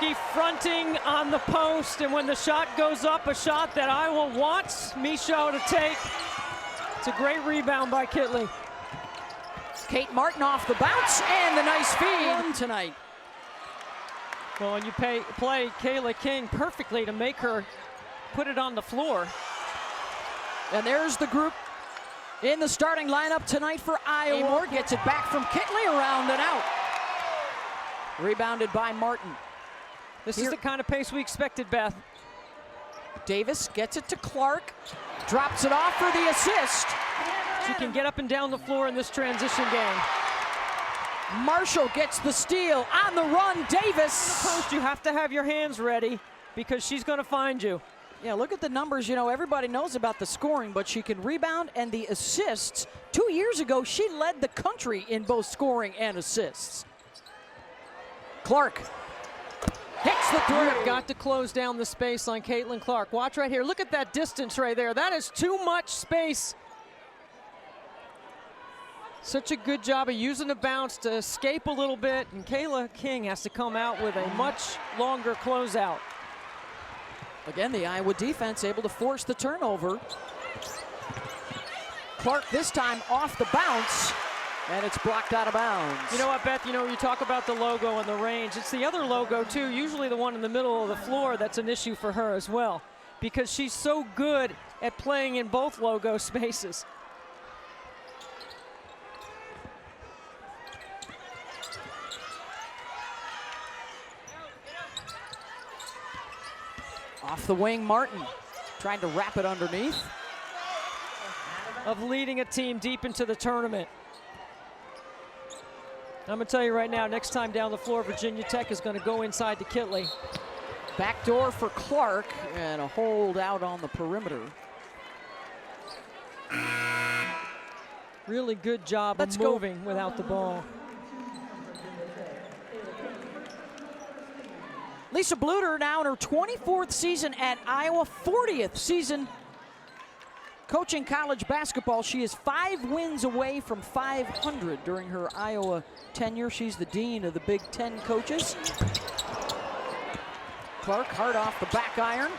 Stuelke fronting on the post, and when the shot goes up, a shot that Iowa wants Michaud to take. It's a great rebound by Kitley. Kate Martin off the bounce, and the nice feed tonight. Well, and you play Kayla King perfectly to make her put it on the floor. And there's the group in the starting lineup tonight for Iowa. Moore gets it back from Kitley, around and out. Rebounded by Martin. This is the kind of pace we expected, Beth. Davis gets it to Clark, drops it off for the assist. She can get up and down the floor in this transition game. Marshall gets the steal on the run. Davis. Post, you have to have your hands ready because she's going to find you. Yeah, look at the numbers. You know, everybody knows about the scoring, but she can rebound and the assists. 2 years ago, she led the country in both scoring and assists. Clark hits the three. You've got to close down the space on Caitlin Clark. Watch right here. Look at that distance right there. That is too much space. Such a good job of using the bounce to escape a little bit, and Kayla King has to come out with a much longer closeout. Again, the Iowa defense able to force the turnover. Clark this time off the bounce, and it's blocked out of bounds. You know what, Beth, you know, you talk about the logo and the range. It's the other logo, too, usually the one in the middle of the floor, that's an issue for her as well, because she's so good at playing in both logo spaces. Off the wing, Martin trying to wrap it underneath. Of leading a team deep into the tournament. I'm gonna tell you right now, next time down the floor, Virginia Tech is gonna go inside to Kitley. Backdoor for Clark, and a hold out on the perimeter. Really good job of moving without the ball. Lisa Bluter now in her 24th season at Iowa, 40th season coaching college basketball. She is 5 wins away from 500 during her Iowa tenure. She's the dean of the Big Ten coaches. Clark hard off the back iron.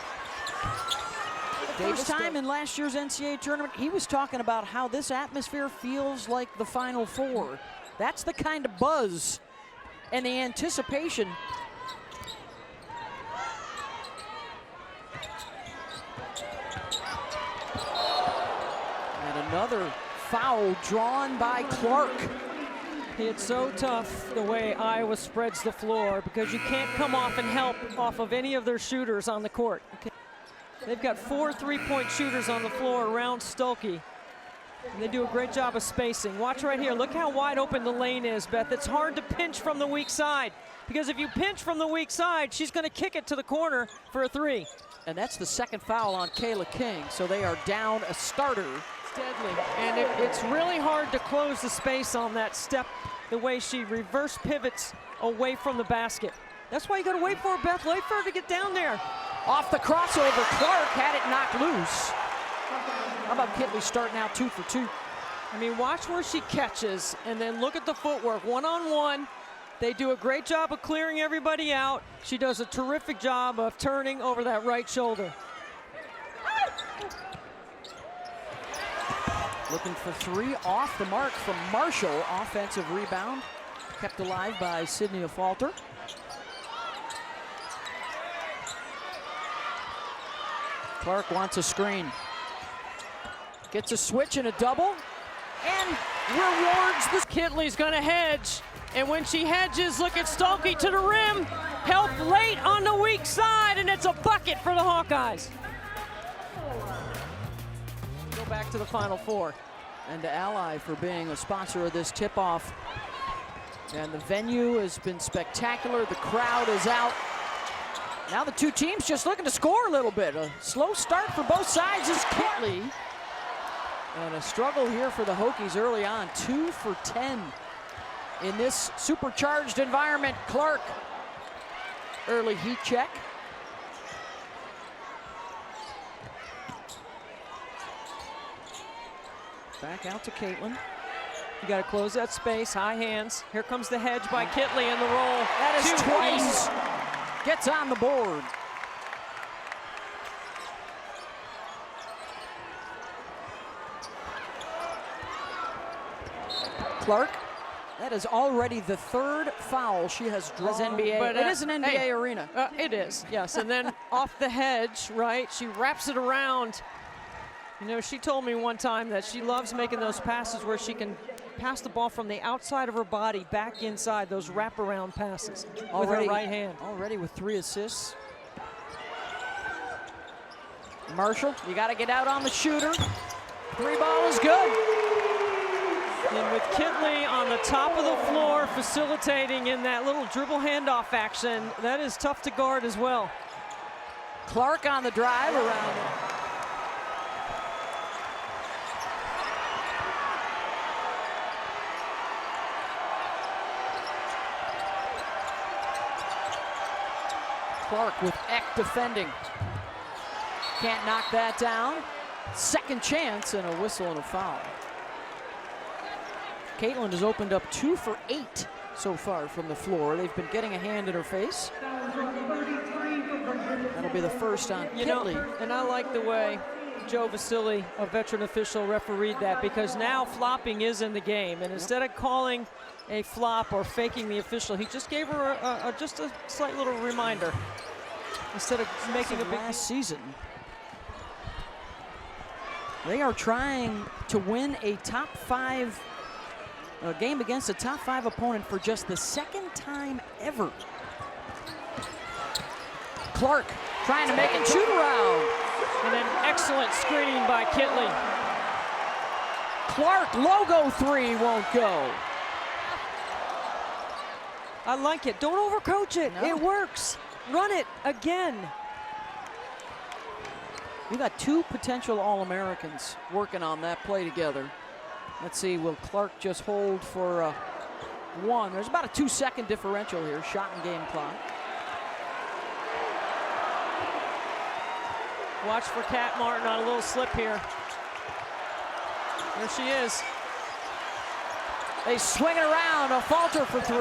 First time in last year's NCAA tournament, he was talking about how this atmosphere feels like the Final Four. That's the kind of buzz and the anticipation. Another foul drawn by Clark. It's so tough the way Iowa spreads the floor because you can't come off and help off of any of their shooters on the court. Okay. They've got 4 3-point shooters on the floor around Stuelke. And they do a great job of spacing. Watch right here. Look how wide open the lane is, Beth. It's hard to pinch from the weak side because if you pinch from the weak side, she's going to kick it to the corner for a 3. And that's the second foul on Kayla King, so they are down a starter. Deadly, and it's really hard to close the space on that step, the way she reverse pivots away from the basket. That's why you gotta wait for her, Beth. Wait for her to get down there. Off the crossover, Clark had it knocked loose. How about Kitley starting out 2 for 2? I mean, watch where she catches, and then look at the footwork. One-on-one, they do a great job of clearing everybody out. She does a terrific job of turning over that right shoulder. Looking for 3 off the mark from Marshall. Offensive rebound kept alive by Sydney Affolter. Clark wants a screen. Gets a switch and a double and rewards the... Kitley's gonna hedge, and when she hedges, look at Stuelke to the rim. Help late on the weak side, and it's a bucket for the Hawkeyes. Go back to the Final Four. And to Ally for being a sponsor of this tip-off. And the venue has been spectacular. The crowd is out. Now the two teams just looking to score a little bit. A slow start for both sides is Kitley. And a struggle here for the Hokies early on. 2 for 10 in this supercharged environment. Clark, early heat check. Back out to Caitlin. You got to close that space, high hands. Here comes the hedge by Kitley in the roll. That is twice. gets on the board. Clark, that is already the third foul she has drawn. NBA, but it is an NBA arena. It is, yes. And then off the hedge, right? She wraps it around. You know, she told me one time that she loves making those passes where she can pass the ball from the outside of her body back inside, those wraparound passes with her right hand. Already with 3 assists. Marshall, you got to get out on the shooter. 3 ball is good. And with Kitley on the top of the floor facilitating in that little dribble handoff action, that is tough to guard as well. Clark on the drive around it. Clark with Eck defending. Can't knock that down. Second chance and a whistle and a foul. Caitlin has opened up 2 for 8 so far from the floor. They've been getting a hand in her face. That'll be the first on Kitley. And I like the way Joe Vasili, a veteran official, refereed that, because now flopping is in the game. And instead of calling a flop or faking the official, he just gave her just a slight little reminder instead of making a big last season. They are trying to win a top 5 game against a top 5 opponent for just the 2nd time ever. Clark trying to make it shoot around. And an excellent screen by Kitley. Clark, logo 3 won't go. I like it. Don't overcoach it. No. It works. Run it again. We got 2 potential All-Americans working on that play together. Let's see, will Clark just hold for 1? There's about a 2-second differential here, shot and game clock. Watch for Kat Martin on a little slip here. There she is. They swing it around, Affolter for 3.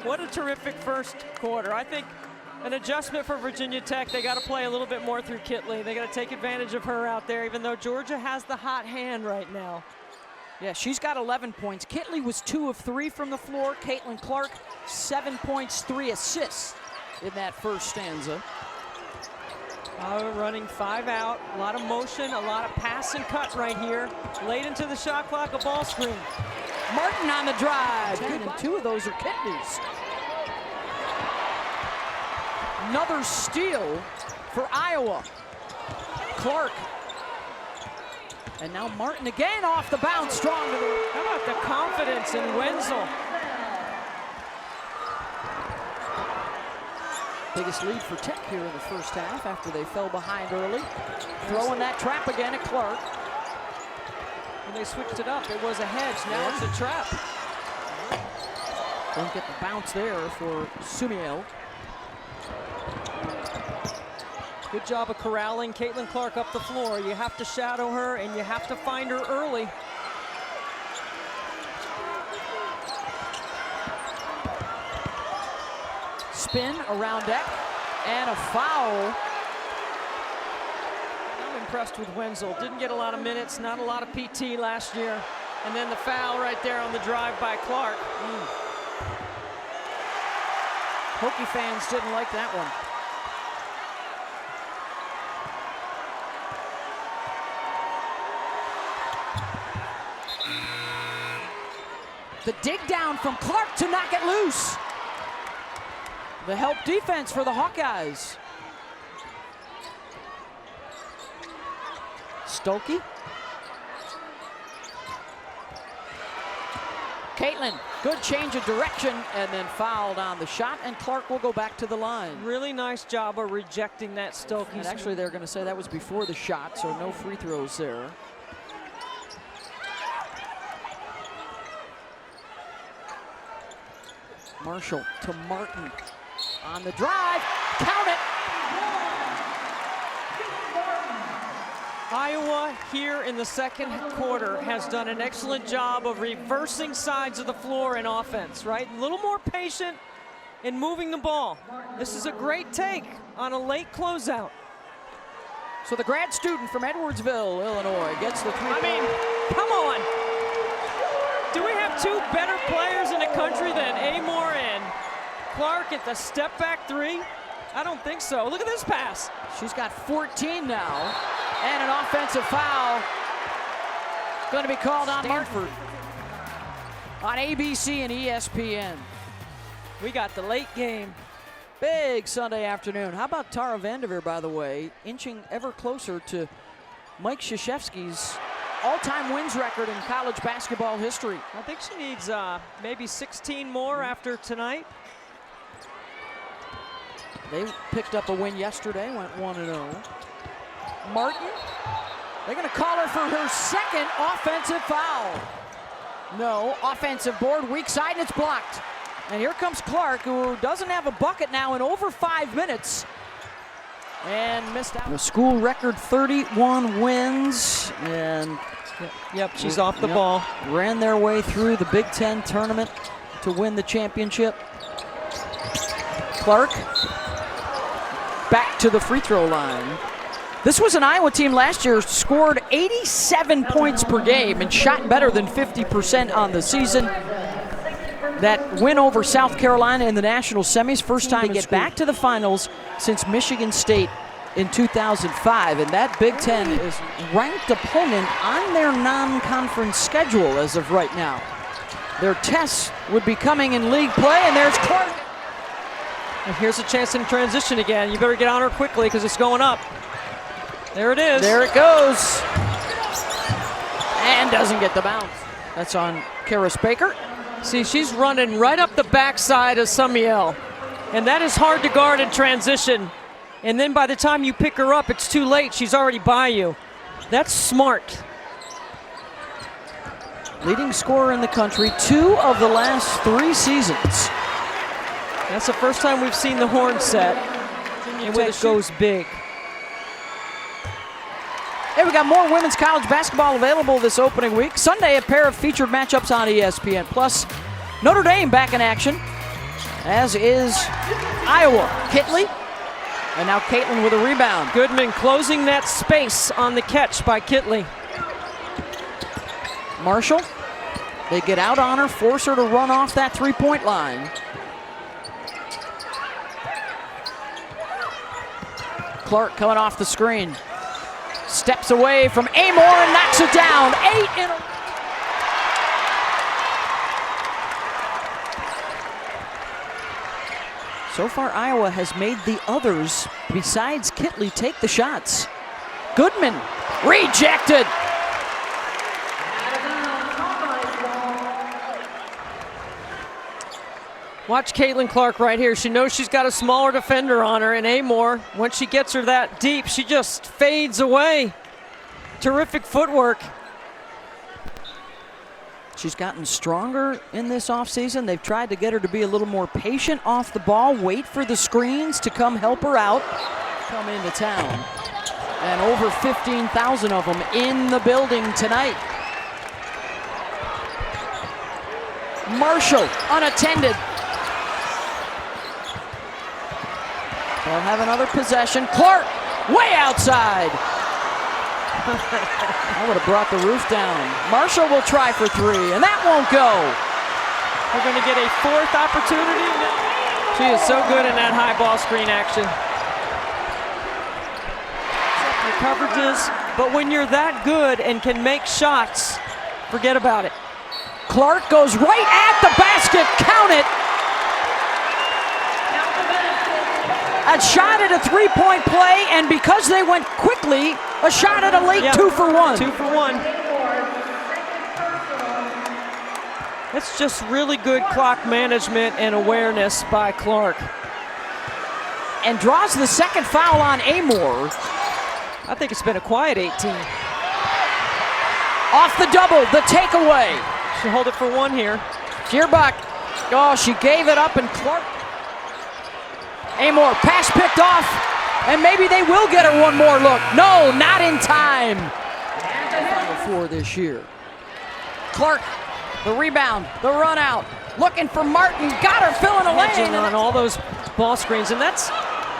What a terrific first quarter. I think an adjustment for Virginia Tech. They got to play a little bit more through Kitley. They got to take advantage of her out there, even though Georgia has the hot hand right now. Yeah, she's got 11 points. Kitley was 2 of 3 from the floor. Caitlin Clark, 7 points, 3 assists in that first stanza. Running 5 out, a lot of motion, a lot of pass and cut right here. Late into the shot clock, a ball screen. Martin on the drive. And 2 of those are Kitley's. Another steal for Iowa. Clark. And now Martin again off the bounce, strong to the... How about the confidence in Wenzel? Biggest lead for Tech here in the first half after they fell behind early. Throwing that trap again at Clark. When they switched it up, it was a hedge. Now it's a trap. Don't get the bounce there for Sumiel. Good job of corralling Caitlin Clark up the floor. You have to shadow her and you have to find her early. Spin around deck and a foul. I'm impressed with Wenzel. Didn't get a lot of minutes, not a lot of PT last year. And then the foul right there on the drive by Clark. Hokie fans didn't like that one. The dig down from Clark to knock it loose. The help defense for the Hawkeyes. Stuelke. Caitlin, good change of direction and then fouled on the shot, and Clark will go back to the line. Really nice job of rejecting that Stuelke. And actually they're gonna say that was before the shot, so no free throws there. Marshall to Martin on the drive, count it! Iowa here in the second quarter has done an excellent job of reversing sides of the floor in offense, right? A little more patient and moving the ball. This is a great take on a late closeout. So the grad student from Edwardsville, Illinois, gets the three. I mean, come on. Do we have two better players in the country than Amor and Clark at the step back three? I don't think so. Look at this pass. She's got 14 now, and an offensive foul going to be called on Stanford on ABC and ESPN. We got the late game. Big Sunday afternoon. How about Tara Vanderveer, by the way, inching ever closer to Mike Krzyzewski's all-time wins record in college basketball history. I think she needs maybe 16 more after tonight. They picked up a win yesterday, went 1-0. Martin, they're going to call her for her second offensive foul. No, offensive board, weak side, and it's blocked. And here comes Clark, who doesn't have a bucket now in over 5 minutes. And missed out. A school record 31 wins. And yep, she's off the ball. Ran their way through the Big Ten tournament to win the championship. Clark back to the free throw line. This was an Iowa team last year, scored 87 points per game and shot better than 50% on the season. That win over South Carolina in the national semis, first time to get back to the finals since Michigan State in 2005. And that Big Ten is ranked opponent on their non-conference schedule as of right now. Their tests would be coming in league play, and there's Clark. And here's a chance in transition again. You better get on her quickly because it's going up. There it is. There it goes. And doesn't get the bounce. That's on Karis Baker. See, she's running right up the backside of Samiel. And that is hard to guard in transition. And then by the time you pick her up, it's too late. She's already by you. That's smart. Leading scorer in the country 2 of the last 3 seasons. That's the first time we've seen the horn set. And it goes big. Hey, we got more women's college basketball available this opening week. Sunday, a pair of featured matchups on ESPN+. Plus, Notre Dame back in action, as is Iowa. Kitley, and now Caitlin with a rebound. Goodman closing that space on the catch by Kitley. Marshall, they get out on her, force her to run off that three-point line. Clark coming off the screen. Steps away from Amor and knocks it down. 8 in a row. So far, Iowa has made the others, besides Kitley, take the shots. Goodman, rejected. Watch Caitlin Clark right here. She knows she's got a smaller defender on her, and Amor, once she gets her that deep, she just fades away. Terrific footwork. She's gotten stronger in this offseason. They've tried to get her to be a little more patient off the ball, wait for the screens to come help her out, come into town. And over 15,000 of them in the building tonight. Marshall, unattended. They'll have another possession. Clark, way outside. I would have brought the roof down. Marshall will try for 3, and that won't go. We're going to get a 4th opportunity. She is so good in that high ball screen action. Your coverages, but when you're that good and can make shots, forget about it. Clark goes right at the basket, count it. A shot at a 3-point play, and because they went quickly, a shot at a late 2 for 1. 2 for 1. That's just really good clock management and awareness by Clark. And draws the second foul on Amor. I think it's been a quiet 18. Off the double, the takeaway. She'll hold it for 1 here. Feuerbach, oh, she gave it up, and Clark. Amor, pass picked off, and maybe they will get her one more look. No, not in time. Final 4 this year. Clark, the rebound, the run out. Looking for Martin, got her filling a Hedging lane. on all those ball screens, and that's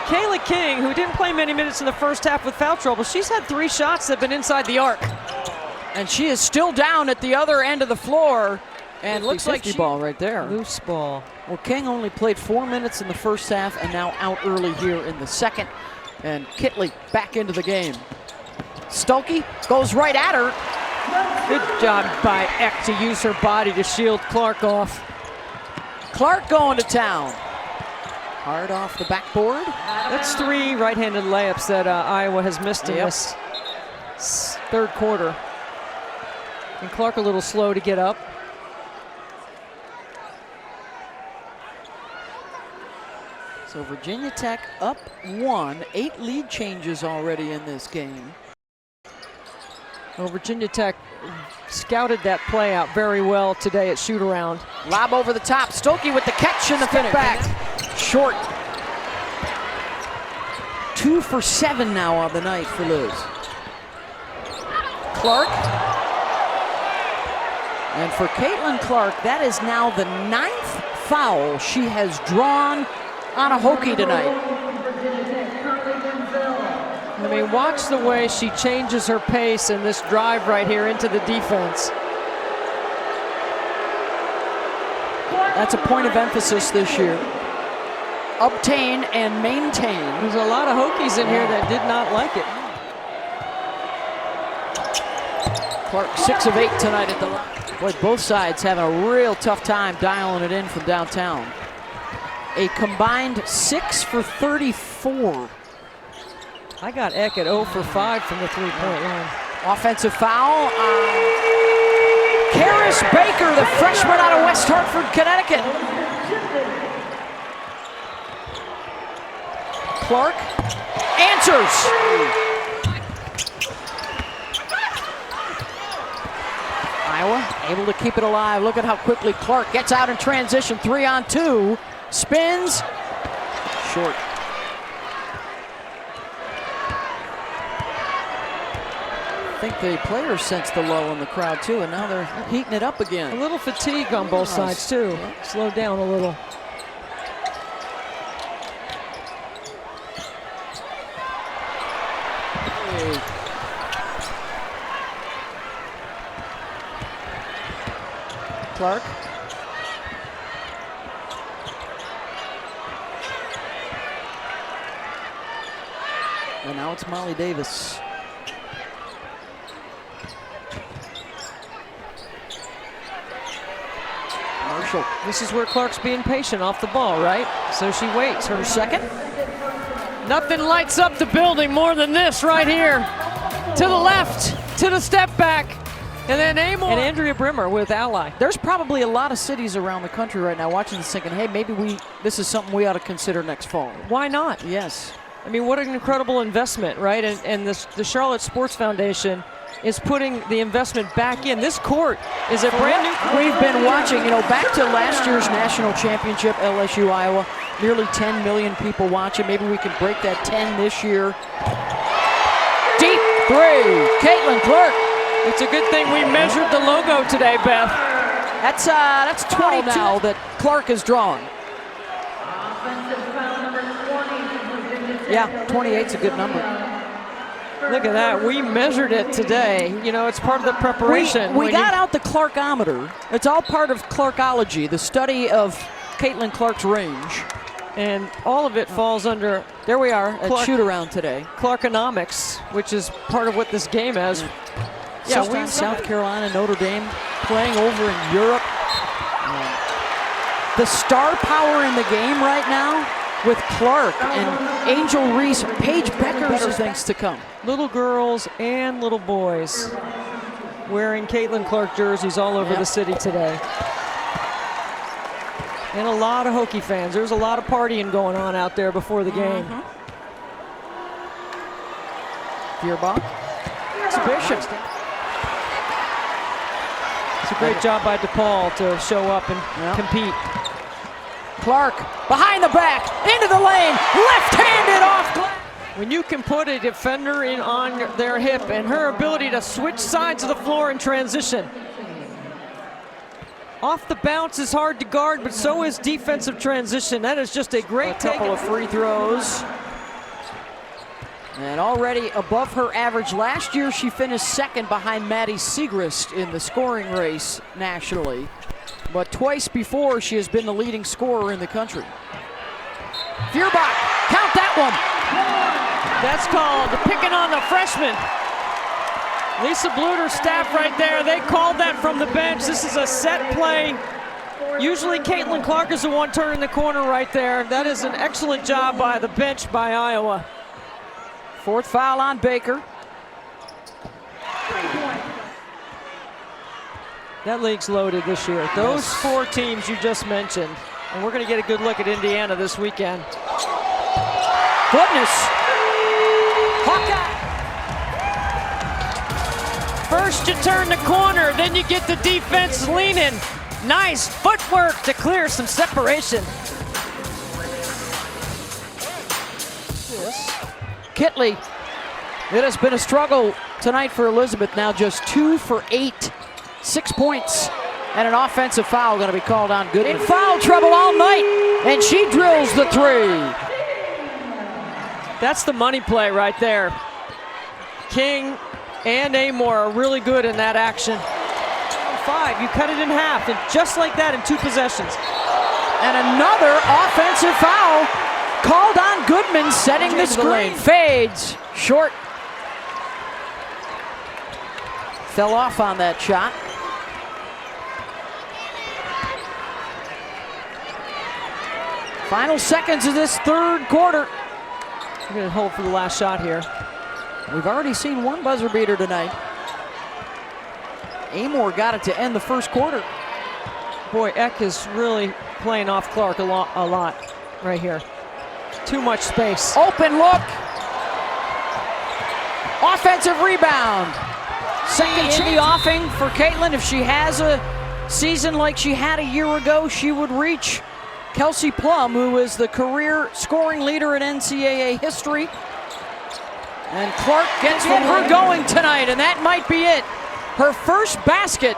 Kayla King, who didn't play many minutes in the first half with foul trouble. She's had 3 shots that have been inside the arc. And she is still down at the other end of the floor. And looks like she ball right there. Loose ball. Well, King only played 4 minutes in the first half and now out early here in the second. And Kitley back into the game. Stuelke goes right at her. Good job by Eck to use her body to shield Clark off. Clark going to town. Hard off the backboard. That's 3 right-handed layups that Iowa has missed in this third quarter. And Clark a little slow to get up. So Virginia Tech up 1, 8 lead changes already in this game. Well, Virginia Tech scouted that play out very well today at shoot-around. Lob over the top. Stuelke with the catch and the finish. Back. Short. 2 for 7 now on the night for Liz. Clark. And for Caitlin Clark, that is now the 9th foul she has drawn on a Hokie tonight. I mean, watch the way she changes her pace in this drive right here into the defense. That's a point of emphasis this year. Obtain and maintain. There's a lot of Hokies in here that did not like it. Clark 6 of 8 tonight at the line. Boy, both sides having a real tough time dialing it in from downtown. A combined 6 for 34. I got Eck at 0 for 5 from the three-point line. Offensive foul on Karis Baker, the freshman out of West Hartford, Connecticut. Clark answers. Iowa able to keep it alive. Look at how quickly Clark gets out in transition. 3-on-2. Spins. Short. I think the players sensed the lull in the crowd too, and now they're heating it up again. A little fatigue on both sides too. Yeah. Slow down a little. Clark. And now it's Molly Davis. Marshall. This is where Clark's being patient off the ball, right? So she waits her second. Nothing lights up the building more than this right here. To the left, to the step back, and then Amor. And Andrea Brimmer with Ally. There's probably a lot of cities around the country right now watching this thinking, hey, maybe this is something we ought to consider next fall. Why not? Yes. I mean, what an incredible investment, right? And the Charlotte Sports Foundation is putting the investment back in. This court is a brand new court. We've been watching, back to last year's national championship, LSU, Iowa, nearly 10 million people watching. Maybe we can break that 10 this year. Deep 3, Caitlin Clark. It's a good thing we measured the logo today, Beth. That's 20 now that Clark has drawn. Yeah, 28's a good number. Look at that. We measured it today. It's part of the preparation. We got out the Clarkometer. It's all part of Clarkology, the study of Caitlin Clark's range. And all of it falls under, there we are, at shoot-around today. Clarkonomics, which is part of what this game is. Yeah, South Carolina, Notre Dame playing over in Europe. The star power in the game right now with Clark and Angel Reese, Paige Becker's things to come. Little girls and little boys wearing Caitlin Clark jerseys all over the city today. And a lot of Hokie fans. There's a lot of partying going on out there before the game. Feuerbach. Exhibition. It's a great job by DePaul to show up and compete. Clark behind the back, into the lane, left-handed off glass. When you can put a defender in on their hip and her ability to switch sides of the floor in transition. Off the bounce is hard to guard, but so is defensive transition. That is just a great couple of free throws. And already above her average. Last year she finished second behind Maddie Siegrist in the scoring race nationally. But twice before she has been the leading scorer in the country. Feuerbach, count that one. That's called picking on the freshman. Lisa Bluter's staff right there, they called that from the bench. This is a set play. Usually Caitlin Clark is the one turning the corner right there. That is an excellent job by the bench by Iowa. Fourth foul on Baker. That league's loaded this year. Those four teams you just mentioned. And we're gonna get a good look at Indiana this weekend. Goodness. Hawkeye. First you turn the corner, then you get the defense leaning. Nice footwork to clear some separation. Kitley. It has been a struggle tonight for Elizabeth. Now just 2 for 8. 6 points. And an offensive foul going to be called on Goodman. In foul trouble all night. And she drills the 3. That's the money play right there. King and Amor are really good in that action. 5, you cut it in half, and just like that in 2 possessions. And another offensive foul called on Goodman, setting the screen. Fades, short. Fell off on that shot. Final seconds of this third quarter. We're gonna hold for the last shot here. We've already seen one buzzer beater tonight. Amor got it to end the first quarter. Boy, Eck is really playing off Clark a lot right here. Too much space. Open look. Offensive rebound. Second in the offing for Caitlin. If she has a season like she had a year ago, she would reach Kelsey Plum, who is the career scoring leader in NCAA history. And Clark gets her going tonight, and that might be it. Her first basket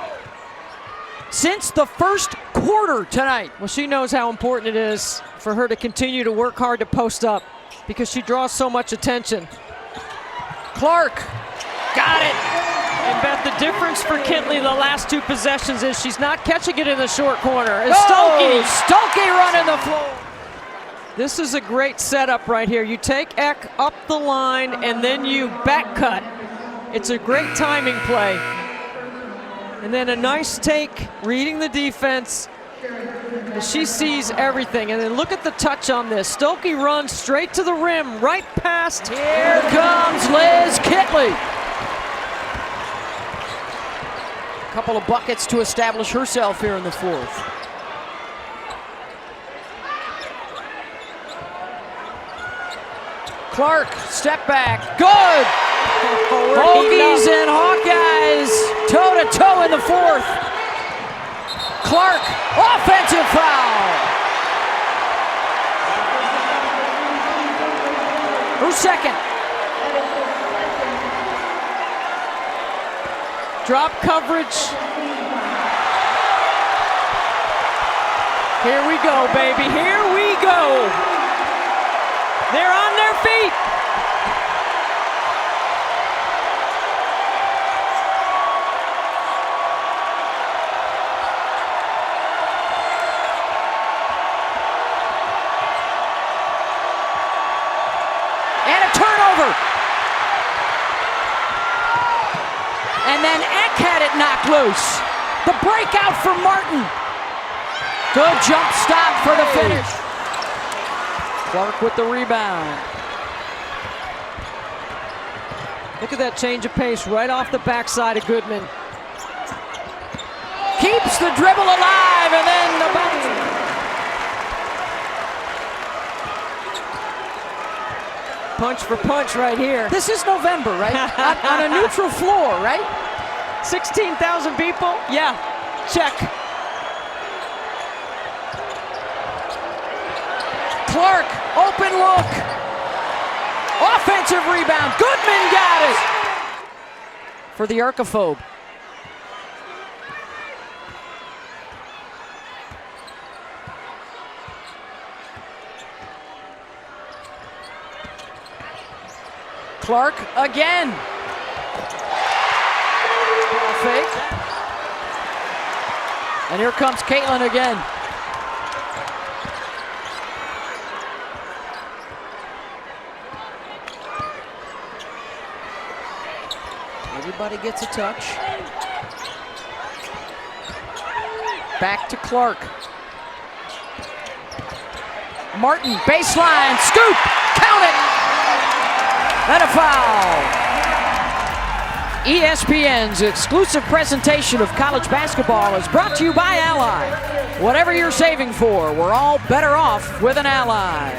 since the first quarter tonight. Well, she knows how important it is for her to continue to work hard to post up because she draws so much attention. Clark got it. And Beth, the difference for Kitley the last 2 possessions is she's not catching it in the short corner. It's Stuelke running the floor. This is a great setup right here. You take Eck up the line and then you back cut. It's a great timing play. And then a nice take, reading the defense. And she sees everything. And then look at the touch on this. Stuelke runs straight to the rim, right past. Here comes Liz Kitley. A couple of buckets to establish herself here in the fourth. Clark, step back, good! Hokies and Hawkeyes, toe-to-toe in the fourth. Clark, offensive foul. Who's second? Drop coverage. Here we go, baby, here we go. They're on their feet. And a turnover. And then Eck had it knocked loose. The breakout for Martin. Good jump stop for the finish. Clark with the rebound. Look at that change of pace right off the backside of Goodman. Keeps the dribble alive, and then the bounce. Punch for punch right here. This is November, right? on a neutral floor, right? 16,000 people? Yeah, check. Clark, open look. Offensive rebound. Goodman got it for the Archiphobe. Clark again. Ball fake. And here comes Caitlin again. Everybody gets a touch. Back to Clark. Martin, baseline, scoop, count it, and a foul. ESPN's exclusive presentation of college basketball is brought to you by Ally. Whatever you're saving for, we're all better off with an Ally.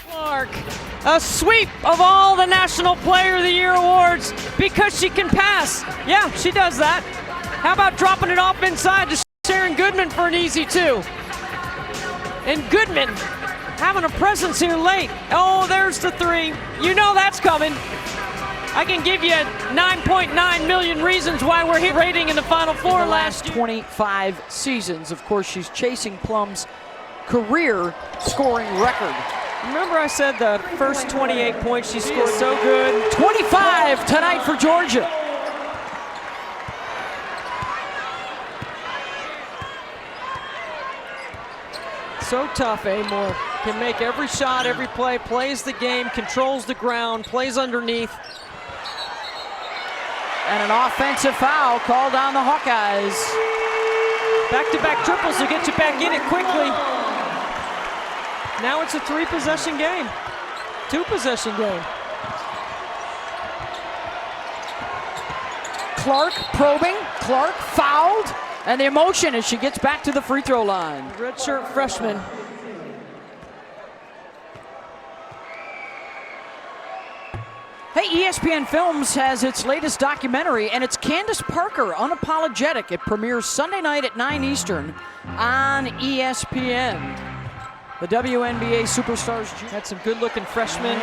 Clark, a sweep of all the National Player of the Year awards because she can pass. Yeah, she does that. How about dropping it off inside to Sharon Goodman for an easy 2? And Goodman having a presence here late. Oh, there's the 3. You know that's coming. I can give you 9.9 million reasons why we're here rating in the Final Four last year. 25 seasons. Of course, she's chasing Plum's career scoring record. Remember I said the first 28 points she scored so good? 25 tonight for Georgia. So tough, Amore. Can make every shot, every play, plays the game, controls the ground, plays underneath. And an offensive foul called on the Hawkeyes. Back-to-back triples to get you back in it quickly. Now it's a 3-possession game, 2-possession game. Clark probing, Clark fouled, and the emotion as she gets back to the free throw line. Redshirt freshman. Hey, ESPN Films has its latest documentary, and it's Candace Parker, Unapologetic. It premieres Sunday night at 9 Eastern on ESPN. The WNBA Superstars had some good-looking freshmen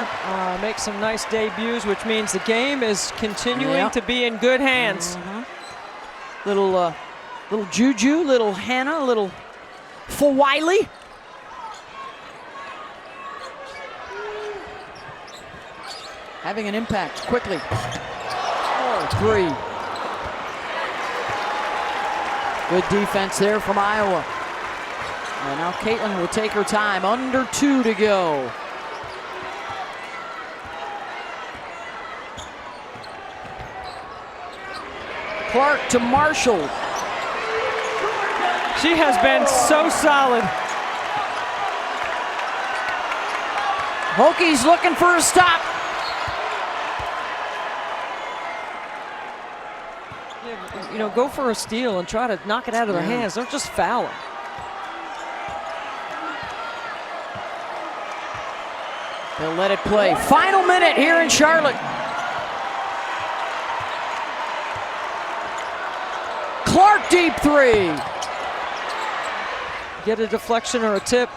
make some nice debuts, which means the game is continuing to be in good hands. Little Juju, little Hannah, little Fawiley. Having an impact quickly. 4-3. Good defense there from Iowa. And now Caitlin will take her time. Under 2 to go. Clark to Marshall. She has been so solid. Hokies looking for a stop. You know, go for a steal and try to knock it out of their hands. Don't just foul them. They'll let it play. Final minute here in Charlotte. Clark deep 3. Get a deflection or a tip.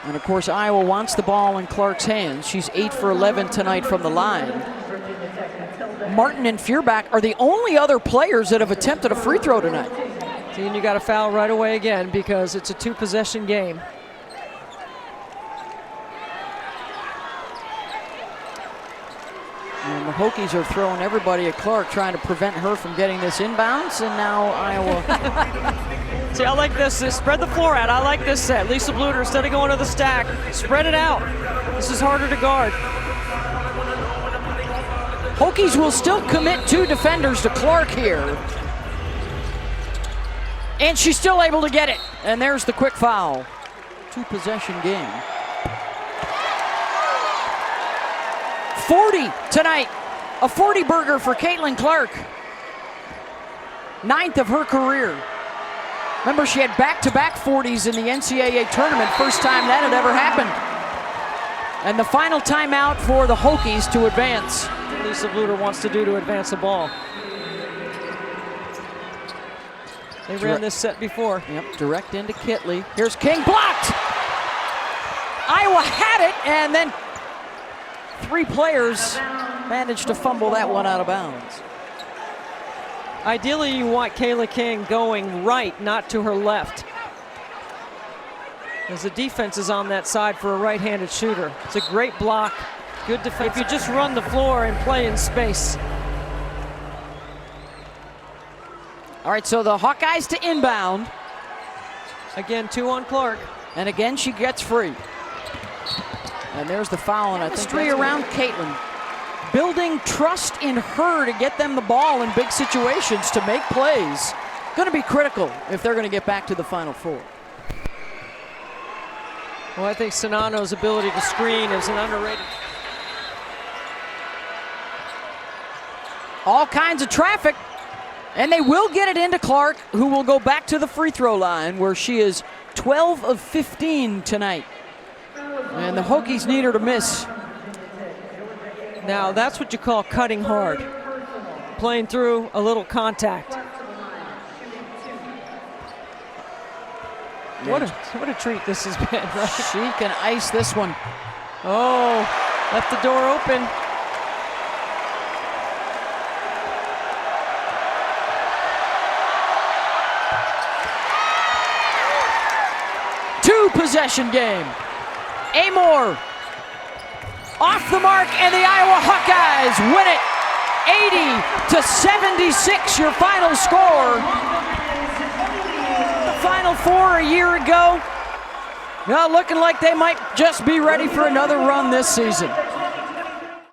And of course, Iowa wants the ball in Clark's hands. She's 8 for 11 tonight from the line. Martin and Feuerbach are the only other players that have attempted a free throw tonight. See, and you got to foul right away again because it's a 2-possession game. And the Hokies are throwing everybody at Clark, trying to prevent her from getting this inbounds, and now Iowa. See, I like this. Spread the floor out. I like this set. Lisa Bluter, instead of going to the stack, spread it out. This is harder to guard. Hokies will still commit 2 defenders to Clark here. And she's still able to get it. And there's the quick foul. 2-possession game. 40 tonight. A 40 burger for Caitlin Clark. 9th of her career. Remember, she had back-to-back 40s in the NCAA tournament. First time that had ever happened. And the final timeout for the Hokies to advance. Lisa Bluter wants to do to advance the ball. They ran this set before. Yep, direct into Kitley. Here's King, blocked! Iowa had it, and then 3 players managed to fumble that one out of bounds. Ideally, you want Kayla King going right, not to her left. as the defense is on that side for a right-handed shooter. It's a great block, good defense. If you just run the floor and play in space. All right, so the Hawkeyes to inbound. Again, 2 on Clark. And again, she gets free. And there's the foul, and I think that's around Caitlin. Building trust in her to get them the ball in big situations to make plays. Going to be critical if they're going to get back to the Final Four. Well, I think Sonano's ability to screen is an underrated. All kinds of traffic, and they will get it into Clark, who will go back to the free throw line where she is 12 of 15 tonight. And the Hokies need her to miss. Now that's what you call cutting hard. Playing through a little contact. What a treat this has been, right? She can ice this one. Oh, left the door open. Two-possession game. Amor off the mark, and the Iowa Hawkeyes win it 80-76, your final score. The Final Four a year ago. Now looking like they might just be ready for another run this season.